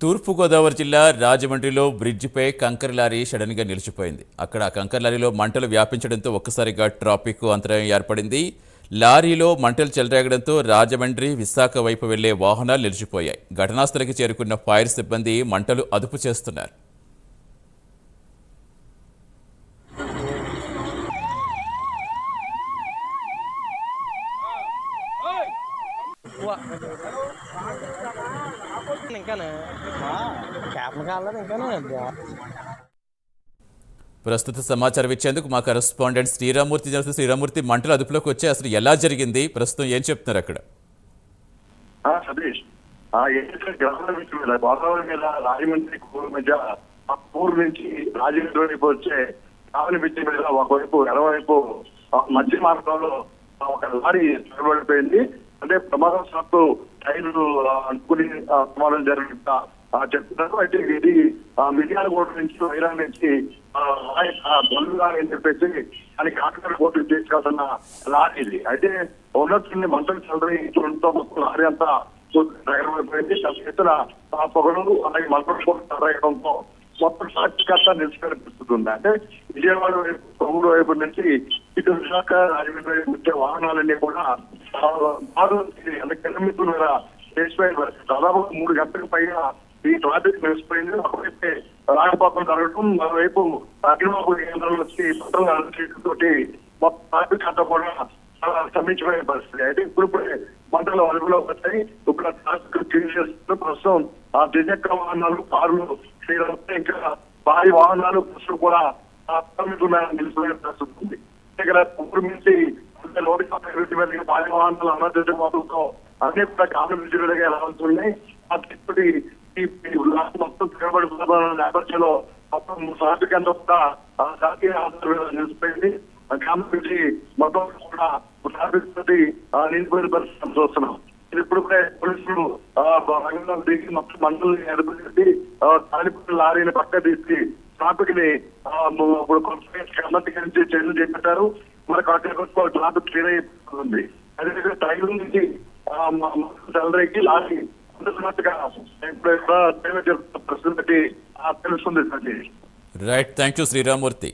తూర్పుగోదావరి జిల్లా రాజమండ్రిలో బ్రిడ్జిపై కంకర లారీ సడన్గా నిలిచిపోయింది. అక్కడ కంకర లారీలో మంటలు వ్యాపించడంతో ఒక్కసారిగా ట్రాఫిక్ అంతరాయం ఏర్పడింది. లారీలో మంటలు చెలరేగడంతో రాజమండ్రి, విశాఖ వైపు వెళ్లే వాహనాలు నిలిచిపోయాయి. ఘటనాస్థలికి చేరుకున్న ఫైర్ సిబ్బంది మంటలు అదుపు చేస్తున్నారు. ప్రస్తుత సమాచారం ఇచ్చేందుకు మా కరెస్పాండెంట్ శ్రీరామూర్తి జరుగుతుంది. శ్రీరామూర్తి, మంటలు అదుపులోకి వచ్చి అసలు ఎలా జరిగింది, ప్రస్తుతం ఏం చెప్తున్నారు అక్కడ? సతీష్, గోదావరి మీద రాజమండ్రి కూరు మధ్య కూరు నుంచి రాజమండ్రి వైపు వచ్చే కావలి బ్రిడ్జి మీద ఒకవైపు ఎడవైపు మధ్య మార్గంలో ఒక లారీ చొరబడిపోయింది. అంటే ప్రమాదవశాత్తు టైర్లు అనుకుని ప్రమాదం జరిగిన చెప్తున్నారు. అయితే ఇది మిర్యాలగూడ నుంచి వైరా నుంచి దొల్లుగా అని చెప్పేసి దానికి కాకినాడ కోర్టుకు తీసుకెళ్తున్న లారీ ఇది. అయితే ఉన్నట్టు మంటలు చెలరేయడంతో మొత్తం లారీ అంతా నగరమైపోయింది. ఎత్తున పొగలు అలాగే మంటలు కూడా చెలరేయడంతో మొత్తం ట్రాఫిక్ అంతా నిలిచిపోయిస్తుంది. అంటే విజయవాడ వైపు, కొవ్వూరు వైపు నుంచి ఇటు విశాఖ, రాజమండ్రి వైపు వచ్చే వాహనాలన్నీ కూడా కిలోమీటర్ల మీద చేసిపోయిన పరిస్థితి. దాదాపు 3 గంటలకు పైగా ఈ ట్రాఫిక్ నిలిచిపోయింది. ఒకవైపు రాకపోకం జరగడం, మరోవైపు అగ్నిమాపక కేంద్రాలు వచ్చి పట్టణ తోటి మొత్తం ట్రాఫిక్ అంతా కూడా సమీక్షమైన పరిస్థితి. అయితే ఇప్పుడిప్పుడే మంటలు అదుపులోకి వచ్చాయి. ఇప్పుడు ట్రాఫిక్ క్లీన్ చేస్తున్నారు. ప్రస్తుతం ద్విచక్ర వాహనాలు, కార్లు, ఇంకా భారీ వాహనాలు బస్సులు కూడా నిలిచిపోయిన పరిస్థితి ఉంది. ఇక్కడ ఊరు నుంచి లోటు మీద భారీ వాహనాలు అనాథ వాహనంతో అన్ని కూడా కాలు విజులుగా ఎలా ఉంటున్నాయి. ఇప్పటి మొత్తం తిరగబడి నేపథ్యంలో మొత్తం ట్రాఫిక్ అంతా కూడా జాతీయ నిలిచిపోయింది. గ్రామం నుంచి మొత్తం కూడా ట్రాఫిక్ తోటి నిలిచిపోయిన పరిస్థితి చూస్తున్నాం. ఇప్పుడు పోలీసులు రంగంలో దిగి మొత్తం మంటల్ని ఎదుర్కొంది. కాలిపోయిన లారీని పక్క తీసి ట్రాఫిక్ ని ఇప్పుడు క్రమబద్ధీకరించి చర్యలు చేపట్టారు. మనకు అక్కడ ట్రాఫిక్ క్లియర్ అయిపోతుంది. అదేవిధంగా టైర్ నుంచి చలరేకి లారీ అందుతున్నట్టుగా ఇప్పుడు ప్రస్తుతం తెలుస్తుంది. Right, thank you Sriramurthy.